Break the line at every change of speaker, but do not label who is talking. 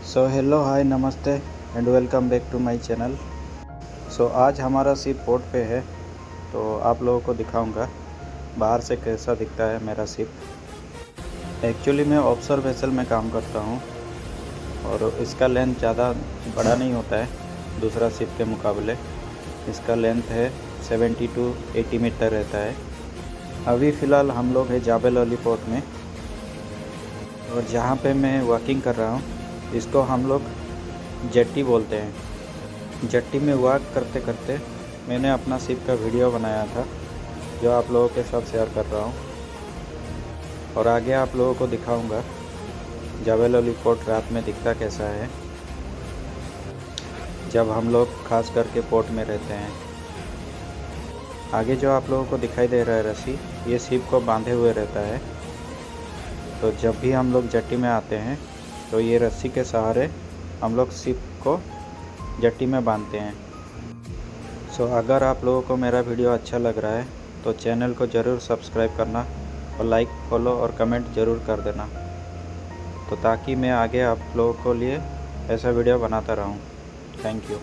सो hello hi नमस्ते and welcome back to my channel. आज हमारा शिप पोर्ट पे है, तो आप लोगों को दिखाऊंगा बाहर से कैसा दिखता है मेरा शिप। एक्चुअली मैं ऑफशोर वेसल में काम करता हूँ और इसका लेंथ ज़्यादा बड़ा नहीं होता है दूसरा शिप के मुकाबले। इसका लेंथ है 70 to 80 मीटर रहता है। अभी फ़िलहाल हम लोग हैं जाबेल वाली पोर्ट में, और जहाँ पे मैं वर्किंग कर रहा हूँ इसको हम लोग जेट्टी बोलते हैं। जेट्टी में वर्क करते करते मैंने अपना शिप का वीडियो बनाया था जो आप लोगों के साथ शेयर कर रहा हूँ, और आगे आप लोगों को दिखाऊंगा जाबेल वाली पोर्ट रात में दिखता कैसा है जब हम लोग खास करके पोर्ट में रहते हैं। आगे जो आप लोगों को दिखाई दे रहा है रस्सी, ये शिप को बांधे हुए रहता है। तो जब भी हम लोग जेट्टी में आते हैं तो ये रस्सी के सहारे हम लोग शिप को जेट्टी में बांधते हैं। अगर आप लोगों को मेरा वीडियो अच्छा लग रहा है तो चैनल को ज़रूर सब्सक्राइब करना और लाइक, फॉलो और कमेंट ज़रूर कर देना, तो ताकि मैं आगे आप लोगों को लिए ऐसा वीडियो बनाता रहूं। Thank you.